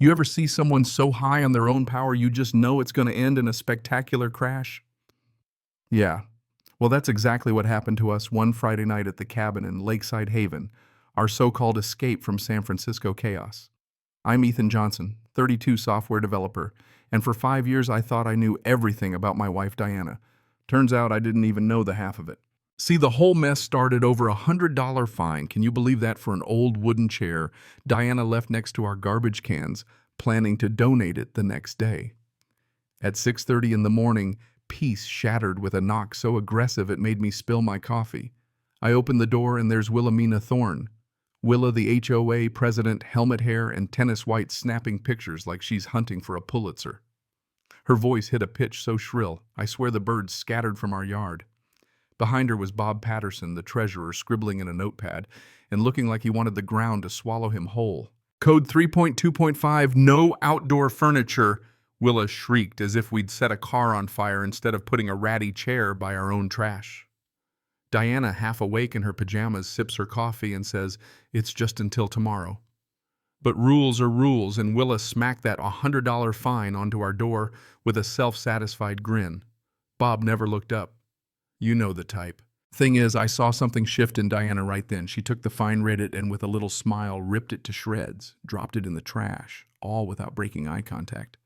You ever see someone so high on their own power you just know it's going to end in a spectacular crash? Yeah. Well, that's exactly what happened to us one Friday night at the cabin in Lakeside Haven, our so-called escape from San Francisco chaos. I'm Ethan Johnson, 32 software developer, and for 5 years I thought I knew everything about my wife Diana. Turns out I didn't even know the half of it. See, the whole mess started over $100 fine. Can you believe that, for an old wooden chair Diana left next to our garbage cans, planning to donate it the next day? At 6:30 in the morning, peace shattered with a knock so aggressive it made me spill my coffee. I open the door and there's Wilhelmina Thorne. Willa, the HOA president, helmet hair and tennis white, snapping pictures like she's hunting for a Pulitzer. Her voice hit a pitch so shrill, I swear the birds scattered from our yard. Behind her was Bob Patterson, the treasurer, scribbling in a notepad and looking like he wanted the ground to swallow him whole. Code 3.2.5, no outdoor furniture, Willa shrieked as if we'd set a car on fire instead of putting a ratty chair by our own trash. Diana, half awake in her pajamas, sips her coffee and says, "It's just until tomorrow." But rules are rules, and Willa smacked that $100 fine onto our door with a self-satisfied grin. Bob never looked up. You know the type. Thing is, I saw something shift in Diana right then. She took the fine, read it, and with a little smile ripped it to shreds, dropped it in the trash, all without breaking eye contact.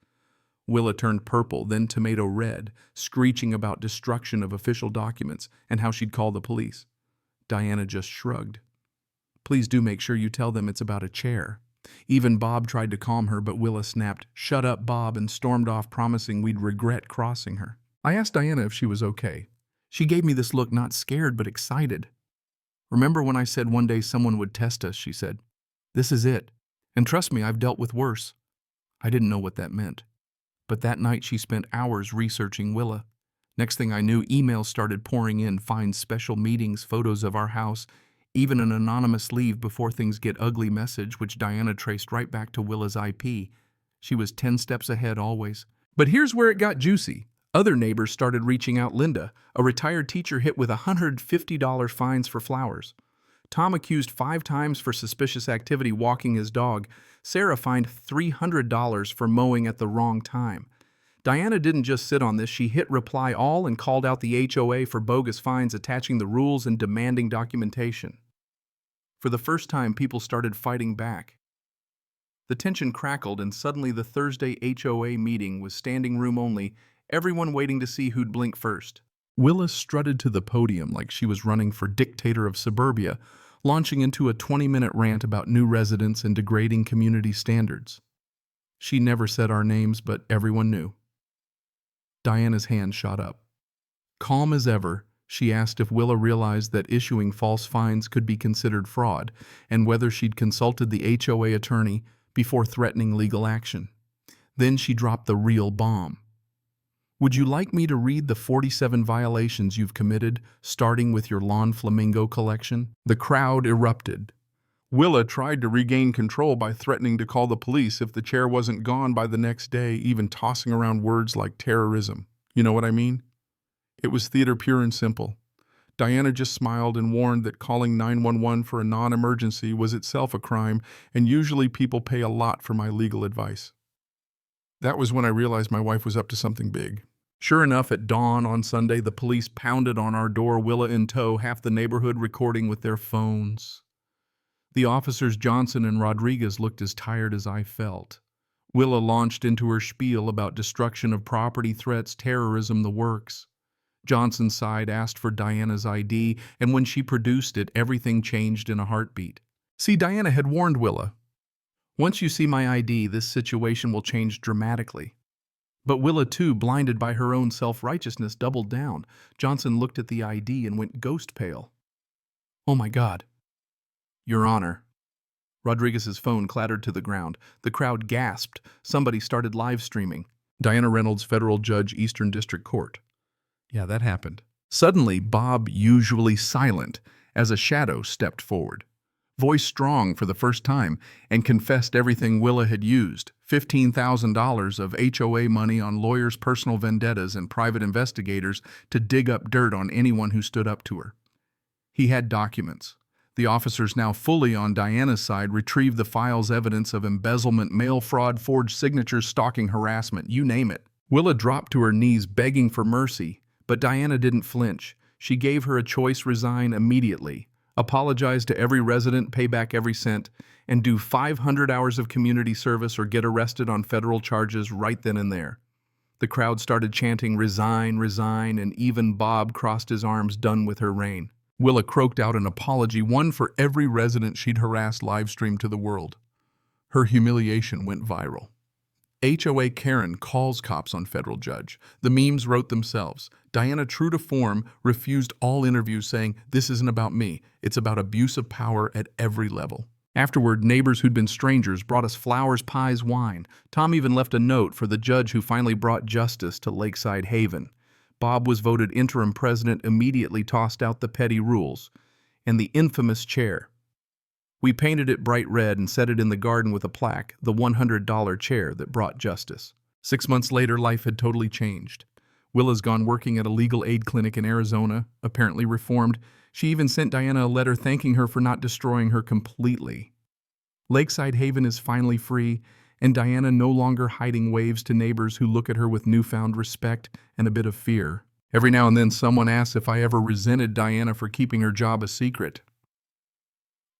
Willa turned purple, then tomato red, screeching about destruction of official documents and how she'd call the police. Diana just shrugged. "Please do make sure you tell them it's about a chair." Even Bob tried to calm her, but Willa snapped, "Shut up, Bob," and stormed off, promising we'd regret crossing her. I asked Diana if she was okay. She gave me this look, not scared, but excited. "Remember when I said one day someone would test us?" she said. "This is it. And trust me, I've dealt with worse." I didn't know what that meant. But that night she spent hours researching Willa. Next thing I knew, emails started pouring in, fines, special meetings, photos of our house, even an anonymous "leave before things get ugly" message, which Diana traced right back to Willa's IP. She was 10 steps ahead always. But here's where it got juicy. Other neighbors started reaching out. Linda, a retired teacher, hit with $150 fines for flowers. Tom, accused 5 times for suspicious activity walking his dog. Sarah fined $300 for mowing at the wrong time. Diana didn't just sit on this, she hit reply all and called out the HOA for bogus fines, attaching the rules and demanding documentation. For the first time, people started fighting back. The tension crackled, and suddenly the Thursday HOA meeting was standing room only, everyone waiting to see who'd blink first. Willa strutted to the podium like she was running for dictator of suburbia, launching into a 20-minute rant about new residents and degrading community standards. She never said our names, but everyone knew. Diana's hand shot up. Calm as ever, she asked if Willa realized that issuing false fines could be considered fraud, and whether she'd consulted the HOA attorney before threatening legal action. Then she dropped the real bomb. "Would you like me to read the 47 violations you've committed, starting with your lawn flamingo collection?" The crowd erupted. Willa tried to regain control by threatening to call the police if the chair wasn't gone by the next day, even tossing around words like terrorism. You know what I mean? It was theater pure and simple. Diana just smiled and warned that calling 911 for a non-emergency was itself a crime, and usually people pay a lot for my legal advice. That was when I realized my wife was up to something big. Sure enough, at dawn on Sunday, the police pounded on our door, Willa in tow, half the neighborhood recording with their phones. The officers Johnson and Rodriguez looked as tired as I felt. Willa launched into her spiel about destruction of property, threats, terrorism, the works. Johnson's side asked for Diana's ID, and when she produced it, everything changed in a heartbeat. See, Diana had warned Willa. "Once you see my ID, this situation will change dramatically." But Willa, too, blinded by her own self-righteousness, doubled down. Johnson looked at the ID and went ghost pale. "Oh my God." "Your Honor." Rodriguez's phone clattered to the ground. The crowd gasped. Somebody started live streaming. Diana Reynolds, Federal Judge, Eastern District Court. Yeah, that happened. Suddenly, Bob, usually silent, as a shadow, stepped forward. Voice strong for the first time, and confessed everything Willa had used. $15,000 of HOA money on lawyers' personal vendettas and private investigators to dig up dirt on anyone who stood up to her. He had documents. The officers, now fully on Diana's side, retrieved the file's evidence of embezzlement, mail fraud, forged signatures, stalking, harassment, you name it. Willa dropped to her knees begging for mercy, but Diana didn't flinch. She gave her a choice: resign immediately, apologize to every resident, pay back every cent, and do 500 hours of community service or get arrested on federal charges right then and there. The crowd started chanting, "Resign, resign," and even Bob crossed his arms, done with her reign. Willa croaked out an apology, one for every resident she'd harassed, live-streamed to the world. Her humiliation went viral. HOA Karen calls cops on federal judge. The memes wrote themselves. Diana, true to form, refused all interviews, saying, "This isn't about me. It's about abuse of power at every level." Afterward, neighbors who'd been strangers brought us flowers, pies, wine. Tom even left a note for the judge who finally brought justice to Lakeside Haven. Bob was voted interim president, immediately tossed out the petty rules and the infamous chair. We painted it bright red and set it in the garden with a plaque, the $100 chair that brought justice. 6 months later, life had totally changed. Willa's gone working at a legal aid clinic in Arizona, apparently reformed. She even sent Diana a letter thanking her for not destroying her completely. Lakeside Haven is finally free, and Diana no longer hiding waves to neighbors who look at her with newfound respect and a bit of fear. Every now and then someone asks if I ever resented Diana for keeping her job a secret.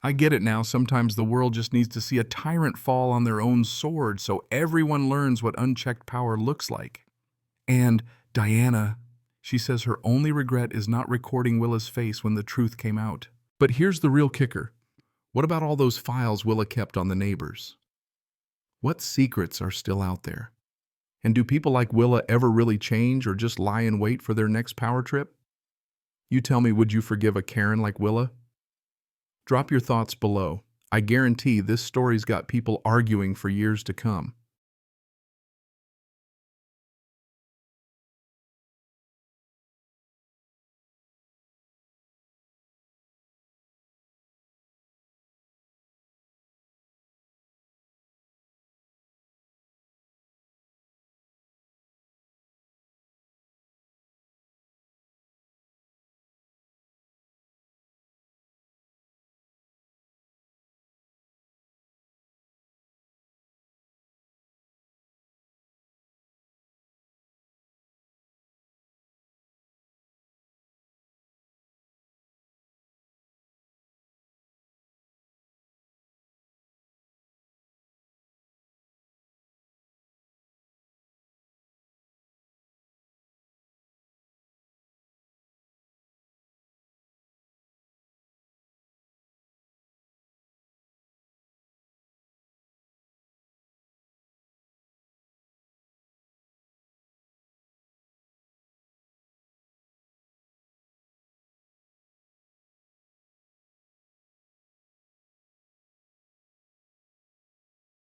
I get it now. Sometimes the world just needs to see a tyrant fall on their own sword so everyone learns what unchecked power looks like. And Diana, she says her only regret is not recording Willa's face when the truth came out. But here's the real kicker. What about all those files Willa kept on the neighbors? What secrets are still out there? And do people like Willa ever really change or just lie in wait for their next power trip? You tell me, would you forgive a Karen like Willa? Drop your thoughts below. I guarantee this story's got people arguing for years to come.